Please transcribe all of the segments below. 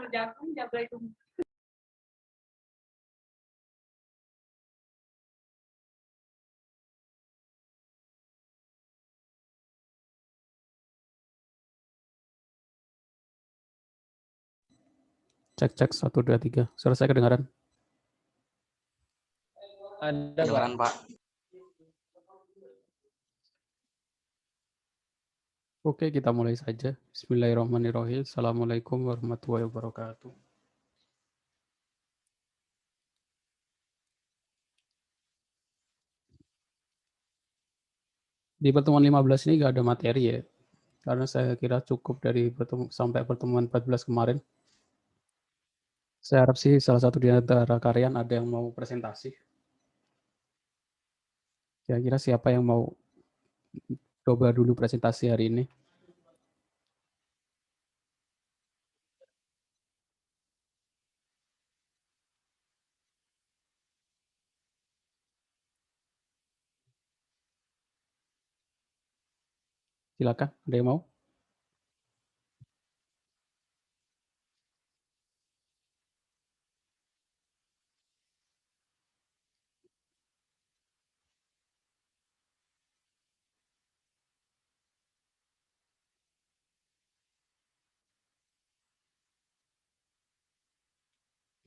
Cek cek 1 2 3. Suara saya kedengaran? Ada kedengaran, Pak. Oke, kita mulai saja. Bismillahirrahmanirrahim. Assalamualaikum warahmatullahi wabarakatuh. Di pertemuan 15 ini nggak ada materi ya, karena saya kira cukup dari sampai pertemuan 14 kemarin. Saya harap sih salah satu di antara kalian ada yang mau presentasi. Kira-kira siapa yang mau coba dulu presentasi hari ini? Silakan, ada yang mau?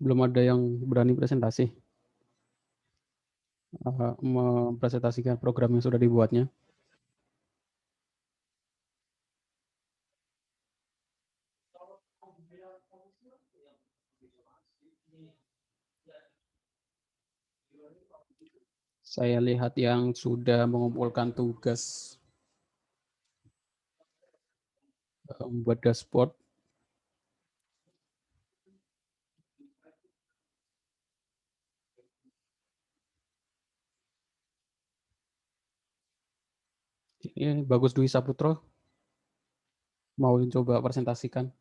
Belum ada yang berani presentasi, mempresentasikan program yang sudah dibuatnya. Saya lihat yang sudah mengumpulkan tugas membuat dashboard. Ini Bagus Dwi Saputro, mau coba presentasikan?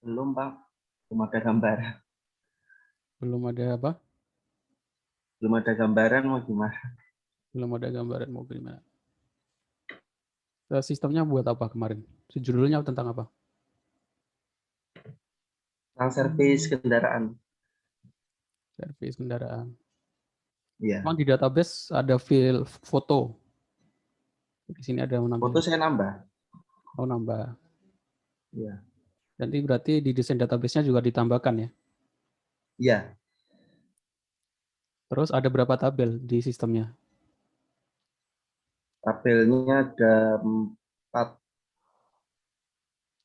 Belum, Pak. Belum ada gambaran. Belum ada apa? Belum ada gambaran mau gimana? Belum ada gambaran mau gimana. Sistemnya buat apa kemarin? Judulnya tentang apa? Tentang servis kendaraan. Servis kendaraan. Iya. Memang di database ada file foto. Di sini ada yang Foto nampil. saya nambah. Oh, nambah. Iya. Nanti berarti di desain database-nya juga ditambahkan ya? Iya. Terus ada berapa tabel di sistemnya? Tabelnya ada 4.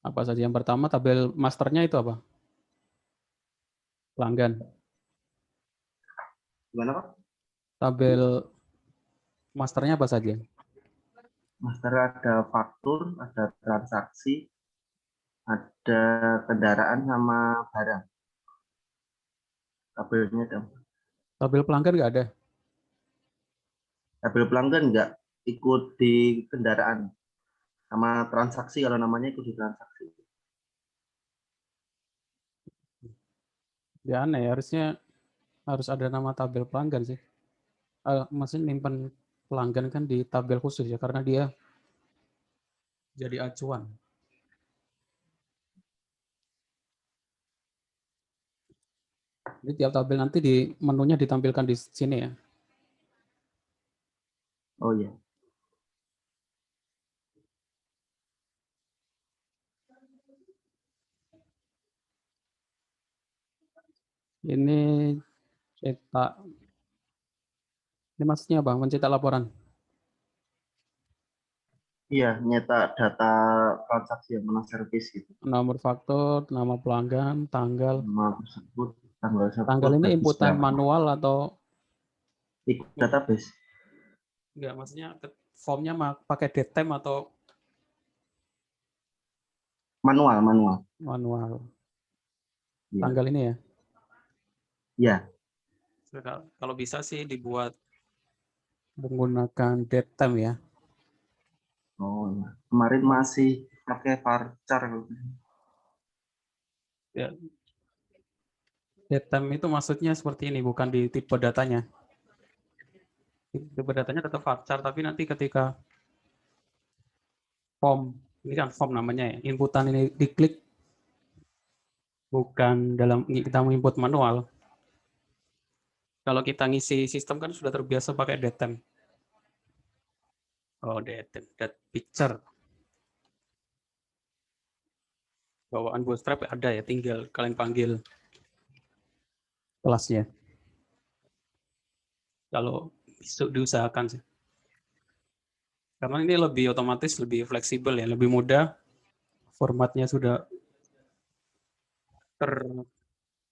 Apa saja? Yang pertama tabel masternya itu apa? Pelanggan. Gimana, Pak? Tabel masternya apa saja? Master ada faktur, ada transaksi, ada kendaraan sama barang. Tabelnya ada. Tabel pelanggan nggak ada? Tabel pelanggan nggak ikut di kendaraan. Sama transaksi, kalau namanya ikut di transaksi. Ya aneh, harusnya harus ada nama tabel pelanggan sih. Maksudnya nyimpan pelanggan kan di tabel khusus ya, karena dia jadi acuan. Jadi tiap tabel nanti di menunya ditampilkan di sini ya. Oh iya. Ini cetak. Ini maksudnya apa? Mencetak laporan. Iya, nyetak data transaksi yang pernah servis gitu. Nomor faktur, nama pelanggan, tanggal. Nama tersebut, tanggal Tanggal tersebut, ini habis inputan berapa. manual atau Ikut database. enggak? Maksudnya formnya pakai datetime atau Manual, manual. manual? Iya. Tanggal ini ya. Iya. Kalau bisa sih dibuat menggunakan datetime ya. Oh iya. Kemarin masih pakai varchar. Ya, datetime itu maksudnya seperti ini, bukan di tipe datanya. Tipe datanya tetap varchar, tapi nanti ketika form, ini kan form namanya ya, inputan ini diklik, bukan dalam kita menginput manual. Kalau kita ngisi sistem kan sudah terbiasa pakai datem. Oh, datem, dat picture. Bawaan Bootstrap ada ya, tinggal kalian panggil kelasnya. Kalau diusahakan sih. Karena ini lebih otomatis, lebih fleksibel ya, lebih mudah. Formatnya sudah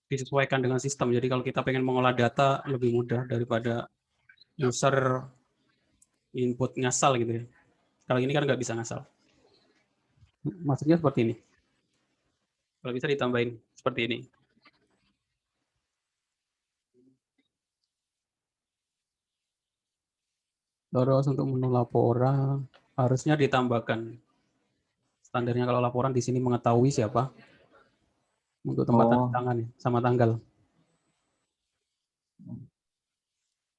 disesuaikan dengan sistem. Jadi kalau kita pengen mengolah data lebih mudah daripada user input ngasal gitu ya. Kalau ini kan nggak bisa ngasal. Maksudnya seperti ini. Kalau bisa ditambahin seperti ini. Terus untuk menu laporan harusnya ditambahkan standarnya kalau laporan di sini mengetahui siapa untuk tempat tanda tangan sama tanggal.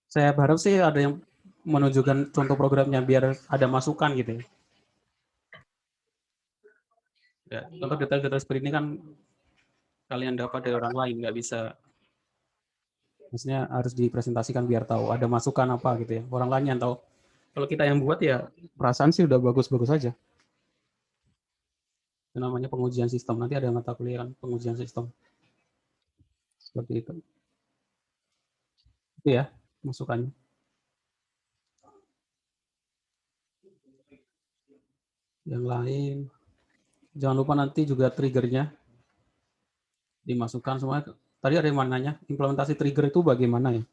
Saya berharap sih ada yang menunjukkan contoh programnya biar ada masukan gitu ya. Ya, contoh detail-detail seperti ini kan kalian dapat dari orang lain, nggak bisa, maksudnya harus dipresentasikan biar tahu ada masukan apa gitu ya. Orang lain yang tahu. Kalau kita yang buat ya perasaan sih udah bagus-bagus aja. Itu namanya pengujian sistem. Nanti ada mata kuliah kan pengujian sistem. Seperti itu. Itu ya masukannya. Yang lain, jangan lupa nanti juga triggernya dimasukkan semua. Tadi ada yang nanya, implementasi trigger itu bagaimana ya?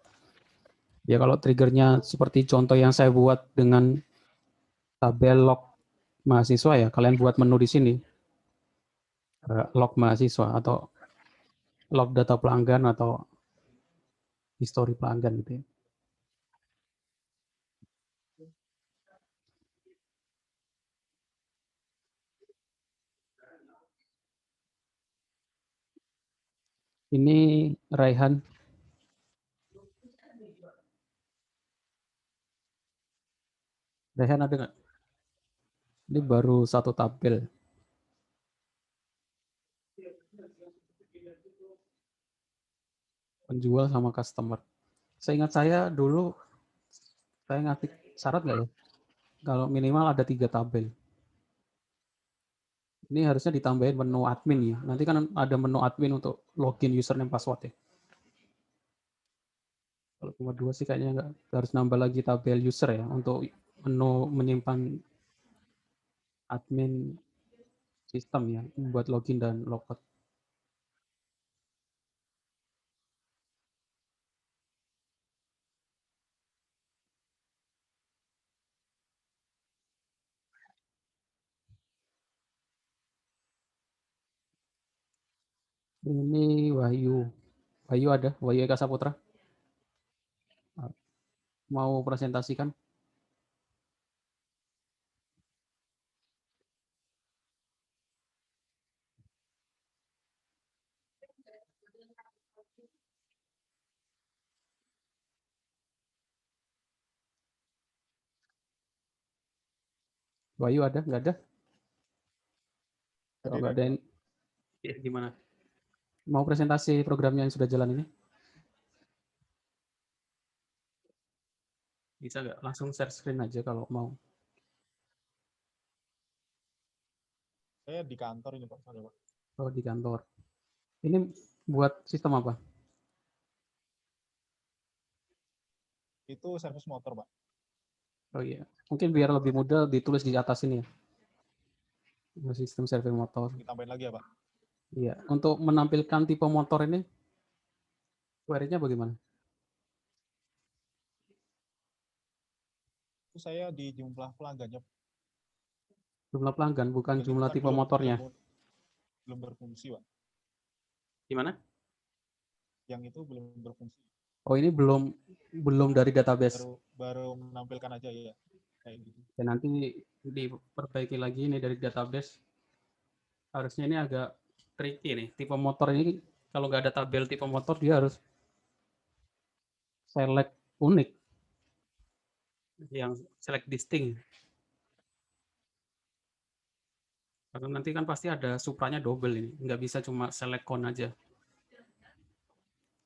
Ya kalau triggernya seperti contoh yang saya buat dengan tabel log mahasiswa ya, kalian buat menu di sini, log mahasiswa atau log data pelanggan atau histori pelanggan gitu ya. Ini Raihan. Raihan ada nggak? Ini baru satu tabel. Penjual sama customer. Seingat saya dulu, saya ngetik syarat nggak ya? Kalau minimal ada 3 tabel. Ini harusnya ditambahin menu admin ya. Nanti kan ada menu admin untuk login username password ya. Kalau cuma 2 sih kayaknya nggak, harus nambah lagi tabel user ya untuk menu menyimpan admin sistem ya buat login dan logout. Ini Wahyu. Wahyu ada, Wahyu Eka Saputra. Mau presentasikan? Wahyu ada? Nggak ada? Kalau nggak ada, ya, gimana? Mau presentasi programnya yang sudah jalan ini? Bisa nggak? Langsung share screen aja kalau mau. Saya di kantor ini Pak. Oh, di kantor. Ini buat sistem apa? Itu servis motor Pak. Oh iya. Mungkin biar lebih mudah ditulis di atas ini ya. Sistem servis motor. Ditambahin lagi ya Pak. Iya. Untuk menampilkan tipe motor ini, query-nya bagaimana? Itu saya di jumlah pelanggannya. Jumlah pelanggan, bukan Yang jumlah kan tipe motornya. belum berfungsi Pak. Gimana? Yang itu belum berfungsi. Oh, ini belum dari database. Baru menampilkan aja ya. Kayak gitu. Dan nanti diperbaiki lagi ini dari database. Harusnya ini agak tricky nih. Tipe motor ini kalau nggak ada tabel tipe motor dia harus select unik. Yang select distinct. Karena nanti kan pasti ada supranya double ini, nggak bisa cuma select count aja.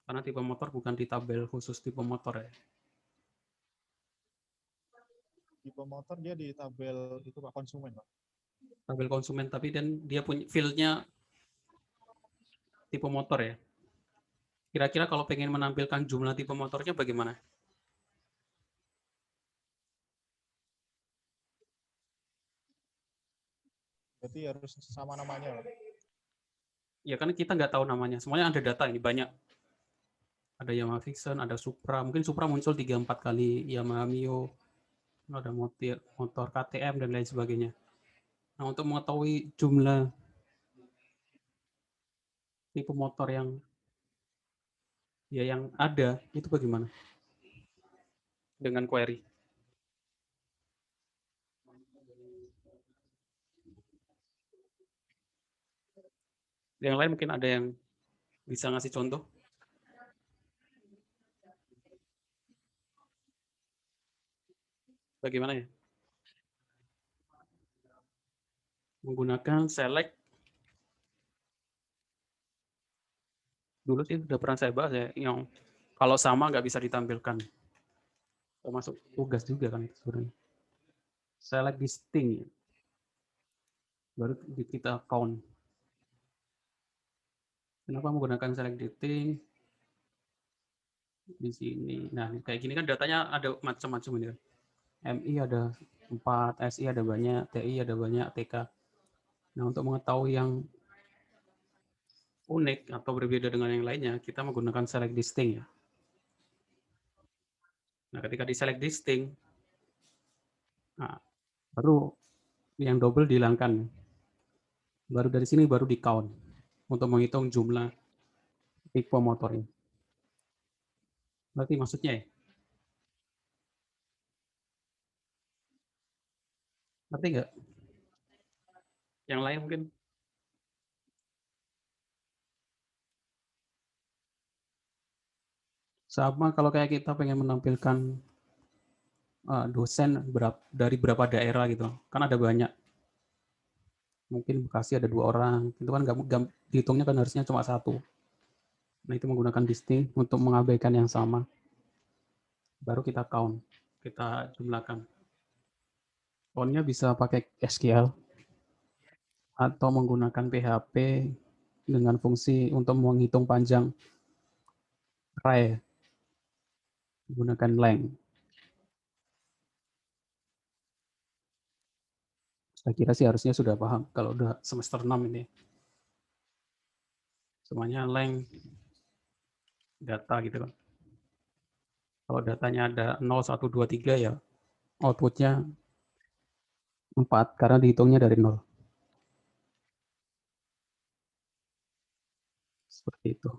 Karena tipe motor bukan di tabel khusus tipe motor ya. Tipe motor dia di tabel itu Pak, konsumen Pak. Tabel konsumen, tapi dan dia punya field-nya tipe motor ya. Kira-kira kalau pengen menampilkan jumlah tipe motornya bagaimana? Berarti harus sama namanya Pak. Ya kan kita nggak tahu namanya. Semuanya ada data ini banyak. Ada Yamaha Vision, ada Supra. Mungkin Supra muncul 3-4 kali. Yamaha Mio, ada motor KTM dan lain sebagainya. Nah, untuk mengetahui jumlah tipe motor yang ada itu bagaimana? Dengan query. Yang lain mungkin ada yang bisa ngasih contoh? Bagaimana ya? Menggunakan select. Dulu sih udah pernah saya bahas ya, yang kalau sama nggak bisa ditampilkan. Termasuk tugas juga kan itu sebenarnya. Select distinct. Baru kita count. Kenapa menggunakan select distinct? Di sini. Nah, kayak gini kan datanya ada macam-macam ini kan. MI ada 4, SI ada banyak, TI ada banyak, TK. Nah, untuk mengetahui yang unik atau berbeda dengan yang lainnya, kita menggunakan select distinct ya. Nah, ketika di select distinct, nah, baru yang double dihilangkan. Baru dari sini baru di count untuk menghitung jumlah tipe motornya. Berarti maksudnya ya? Ngerti nggak? Yang lain mungkin? Sama kalau kayak kita pengen menampilkan dosen dari berapa daerah gitu. Kan ada banyak. Mungkin Bekasi ada 2 orang. Itu kan dihitungnya kan harusnya cuma 1. Nah, itu menggunakan distinct untuk mengabaikan yang sama. Baru kita count, kita jumlahkan. Count-nya bisa pakai SQL atau menggunakan PHP dengan fungsi untuk menghitung panjang array menggunakan length. Saya kira sih harusnya sudah paham kalau udah semester 6 ini. Semuanya length data gitu kan. Kalau datanya ada 0, 1, 2, 3 ya outputnya 4 karena dihitungnya dari 0. Seperti itu.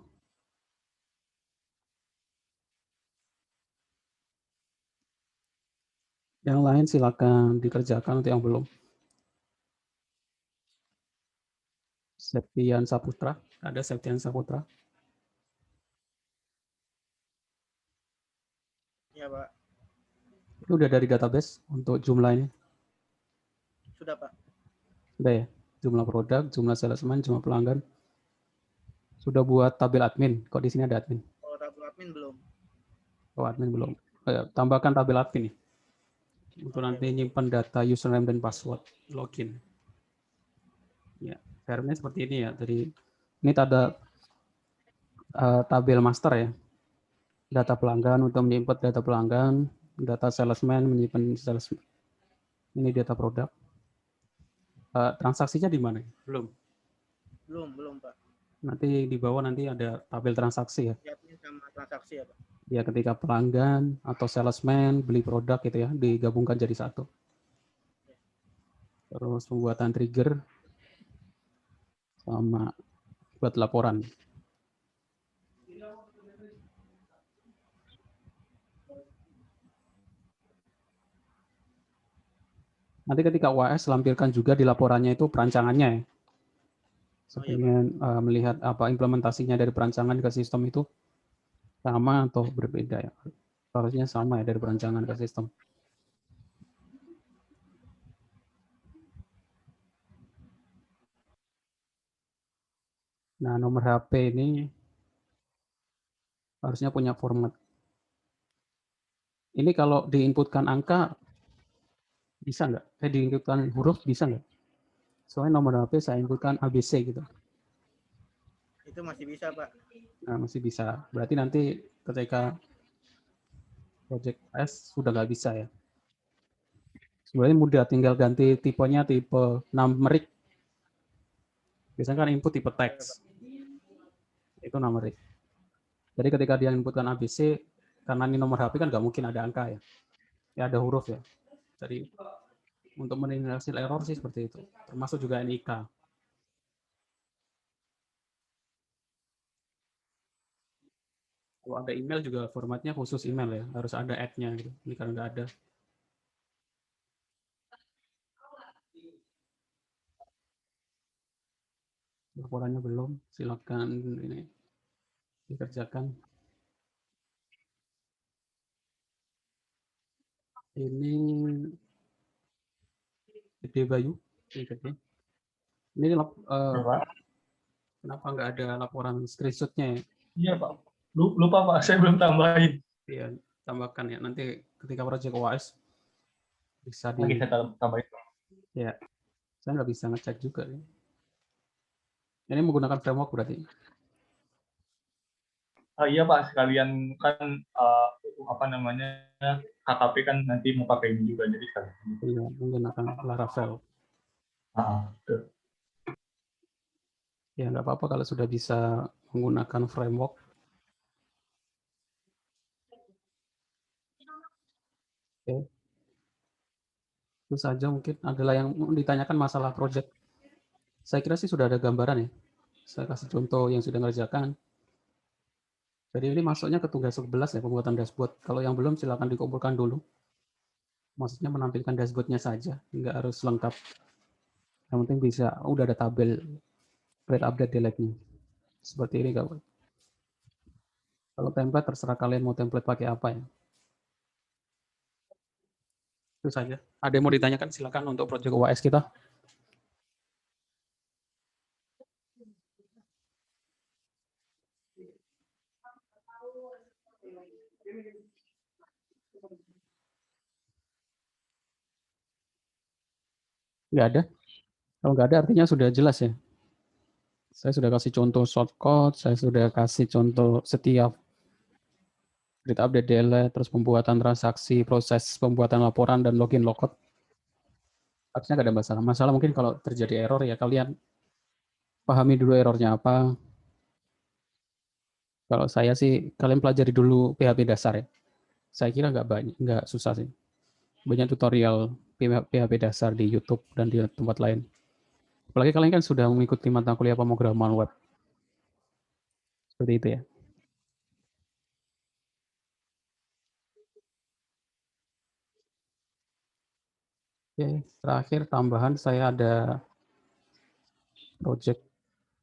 Yang lain silakan dikerjakan untuk yang belum. Septian Saputra, ada Septian Saputra. Ya, Pak. Itu udah dari database untuk jumlahnya. Sudah, Pak. Sudah ya? Jumlah produk, jumlah salesman, jumlah pelanggan. Sudah buat tabel admin. Kok di sini ada admin? Kalau tabel admin belum. Oh, admin belum. Tambahkan tabel admin nih. Untuk nanti nyimpan data username dan password login. Ya, formatnya seperti ini ya. Ini ada tabel master ya. Data pelanggan untuk menyimpan data pelanggan, data salesman menyimpan salesman. Ini data produk. Transaksinya di mana? Belum. Belum, Pak. Nanti di bawah nanti ada tabel transaksi ya. Admin sama transaksi ya, Pak. Ya, ketika pelanggan atau salesman beli produk gitu ya, digabungkan jadi satu. Terus pembuatan trigger sama buat laporan. Nanti ketika UAS lampirkan juga di laporannya itu perancangannya ya. Sepengen melihat apa implementasinya dari perancangan ke sistem itu sama atau berbeda ya. Harusnya sama ya dari perancangan ke sistem. Nah, nomor HP ini harusnya punya format. Ini kalau diinputkan angka bisa nggak? Diinputkan huruf bisa nggak? Soalnya nomor HP saya inputkan ABC gitu. Itu masih bisa, Pak. Nah, masih bisa. Berarti nanti ketika project S sudah nggak bisa ya. Sebenarnya mudah, tinggal ganti tipenya tipe numeric. Biasanya kan input tipe teks. Itu numeric. Jadi ketika dia inputkan ABC, karena ini nomor HP kan nggak mungkin ada angka ya. Ya ada huruf ya. Jadi untuk minimalisir error sih seperti itu. Termasuk juga NIK. Kalau ada email juga formatnya khusus email ya. Harus ada add-nya gitu. Ini karena nggak ada. Laporannya belum. Silakan ini dikerjakan. Ini Gede Bayu. Ini gede. Ini kenapa nggak ada laporan screenshot-nya ya? Iya Pak. Lupa Pak, saya belum tambahin. Iya, tambahkan ya. Nanti ketika project OAS bisa Lagi saya tambahin. ya. Saya nggak bisa ngecek juga. Ya. Ini menggunakan framework berarti. Iya Pak, sekalian kan apa namanya KKP kan nanti mau pakai ini juga jadi sekalian. Iya, menggunakan Laravel. Betul. Ya nggak apa-apa kalau sudah bisa menggunakan framework. Oke. Itu saja mungkin adalah yang ditanyakan masalah project. Saya kira sih sudah ada gambaran ya. Saya kasih contoh yang sudah mengerjakan. Jadi ini masuknya ke tugas 11 ya, pembuatan dashboard. Kalau yang belum silakan dikumpulkan dulu. Maksudnya menampilkan dashboardnya saja, nggak harus lengkap. Yang penting bisa, udah ada tabel create update delete-nya. Seperti ini kawan. Kalau template terserah kalian mau template pakai apa ya. Itu saja. Ada yang mau ditanyakan silakan untuk project OAS kita. Nggak ada. Kalau nggak ada artinya sudah jelas ya. Saya sudah kasih contoh shortcode, saya sudah kasih contoh setiap create update delete, terus pembuatan transaksi, proses pembuatan laporan dan login logout. Harusnya nggak ada masalah. Masalah mungkin kalau terjadi error ya kalian pahami dulu errornya apa. Kalau saya sih kalian pelajari dulu PHP dasar ya. Saya kira nggak banyak, nggak susah sih. Banyak tutorial PHP dasar di YouTube dan di tempat lain. Apalagi kalian kan sudah mengikuti mata kuliah pemrograman web. Seperti itu ya. Oke, terakhir tambahan saya ada project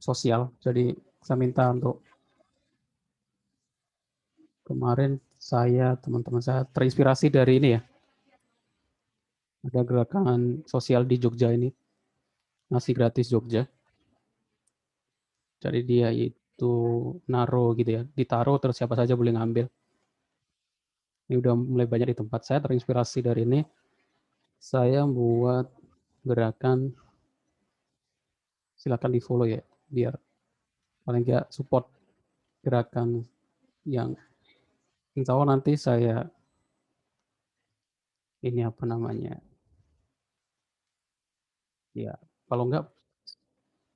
sosial. Jadi saya minta untuk kemarin teman-teman saya terinspirasi dari ini ya. Ada gerakan sosial di Jogja ini. Nasi gratis Jogja. Jadi dia itu naruh gitu ya. Ditaruh terus siapa saja boleh ngambil. Ini udah mulai banyak di tempat saya terinspirasi dari ini. Saya buat gerakan silakan di follow ya biar paling nggak support gerakan yang insya Allah nanti saya ini apa namanya ya kalau nggak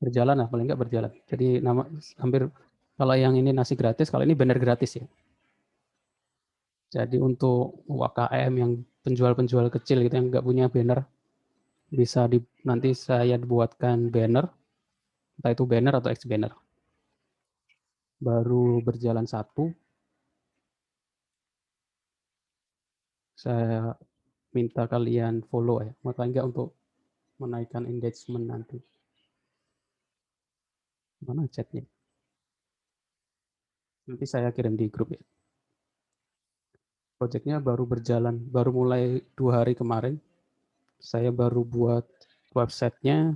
berjalan lah paling nggak berjalan jadi nama hampir kalau yang ini nasi gratis kalau ini banner gratis ya jadi untuk UKM yang penjual-penjual kecil gitu yang nggak punya banner bisa nanti saya buatkan banner entah itu banner atau X banner baru berjalan satu saya minta kalian follow ya makanya enggak untuk menaikkan engagement nanti mana chatnya nanti saya kirim di grup ya projectnya baru berjalan baru mulai 2 hari kemarin saya baru buat websitenya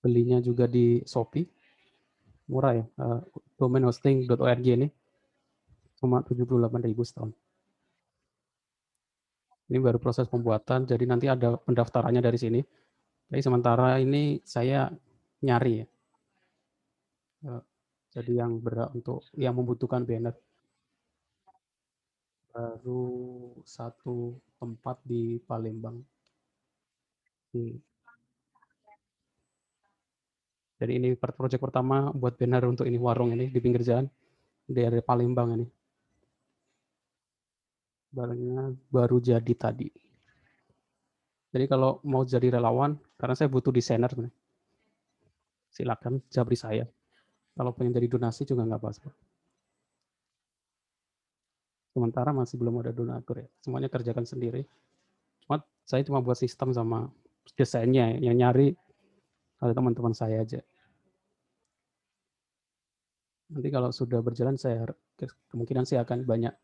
Belinya juga di Shopee. Murah ya. Domain hosting.org ini cuma 78.000 setahun. Ini baru proses pembuatan, jadi nanti ada pendaftarannya dari sini. Jadi sementara ini saya nyari ya. Jadi yang berat untuk yang membutuhkan banner. Baru satu tempat di Palembang. Jadi ini proyek pertama buat banner untuk ini warung ini di pinggir jalan dari Palembang ini. Barangnya baru jadi tadi. Jadi kalau mau jadi relawan, karena saya butuh desainer, silakan japri saya. Kalau pengen jadi donasi juga nggak apa-apa. Sementara masih belum ada donatur ya. Semuanya kerjakan sendiri. Saya cuma buat sistem sama desainnya, yang nyari ada teman-teman saya aja. Nanti kalau sudah berjalan, kemungkinan saya akan banyak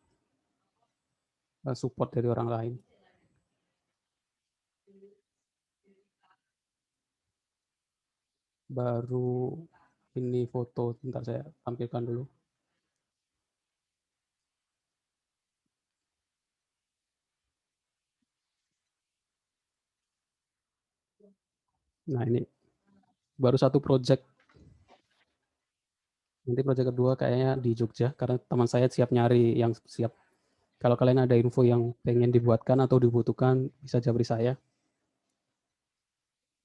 support dari orang lain. Baru ini foto, bentar saya tampilkan dulu. Nah ini baru satu project. Nanti project kedua kayaknya di Jogja, karena teman saya siap nyari yang siap. Kalau kalian ada info yang pengen dibuatkan atau dibutuhkan, bisa japri saya.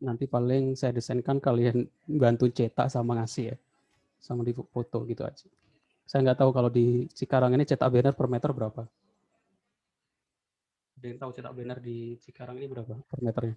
Nanti paling saya desainkan, kalian bantu cetak sama ngasih ya. Sama di foto gitu aja. Saya nggak tahu kalau di Cikarang ini cetak banner per meter berapa. Ada yang tahu cetak banner di Cikarang ini berapa per meternya?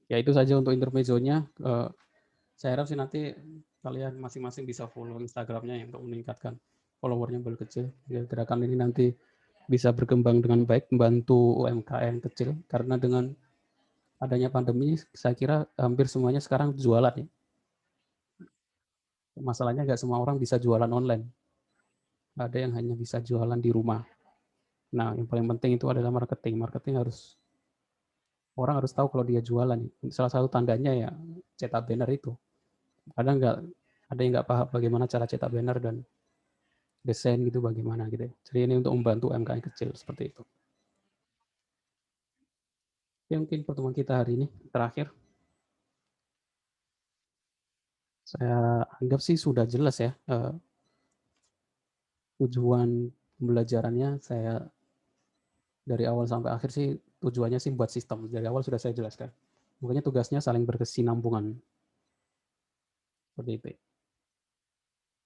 Ya itu saja untuk intermezzonya. Saya harap sih nanti kalian masing-masing bisa follow Instagramnya untuk meningkatkan followernya boleh kecil. Ya, gerakan ini nanti bisa berkembang dengan baik, membantu UMKM kecil. Karena dengan adanya pandemi, saya kira hampir semuanya sekarang jualan ya. Masalahnya nggak semua orang bisa jualan online. Ada yang hanya bisa jualan di rumah. Nah, yang paling penting itu adalah marketing. Marketing orang harus tahu kalau dia jualan. Salah satu tandanya ya cetak banner itu. Ada yang nggak paham bagaimana cara cetak banner dan desain gitu bagaimana gitu. Jadi ini untuk membantu UMKM kecil seperti itu. Ya, mungkin pertemuan kita hari ini terakhir. Saya anggap sih sudah jelas ya tujuan pembelajarannya. Saya dari awal sampai akhir sih tujuannya sih buat sistem. Dari awal sudah saya jelaskan. Makanya tugasnya saling berkesinambungan. Seperti itu.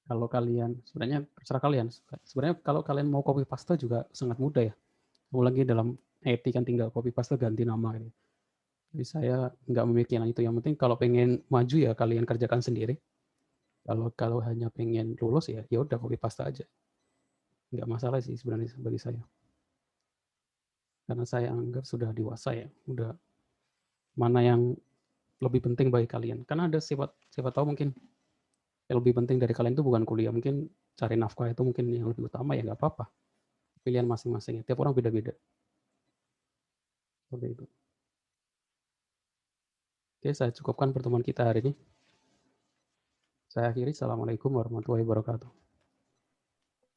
Kalau kalian, sebenarnya terserah kalian. Sebenarnya kalau kalian mau copy paste juga sangat mudah ya. Apalagi dalam IT kan tinggal copy paste ganti nama. Gitu. Jadi saya nggak memikirkan itu. Yang penting kalau pengen maju ya kalian kerjakan sendiri. Kalau hanya pengen lulus ya udah copy paste aja. Nggak masalah sih sebenarnya bagi saya. Karena saya anggap sudah dewasa ya. Udah mana yang lebih penting bagi kalian. Karena ada siapa tahu mungkin yang lebih penting dari kalian itu bukan kuliah. Mungkin cari nafkah itu mungkin yang lebih utama ya nggak apa-apa. Pilihan masing-masing. Tiap orang beda-beda. Seperti itu. Oke, saya cukupkan pertemuan kita hari ini. Saya akhiri. Assalamualaikum warahmatullahi wabarakatuh.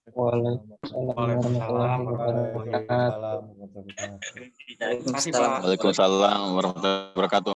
Waalaikumsalam warahmatullahi wabarakatuh. Terima kasih Pak. Waalaikumsalam warahmatullahi wabarakatuh.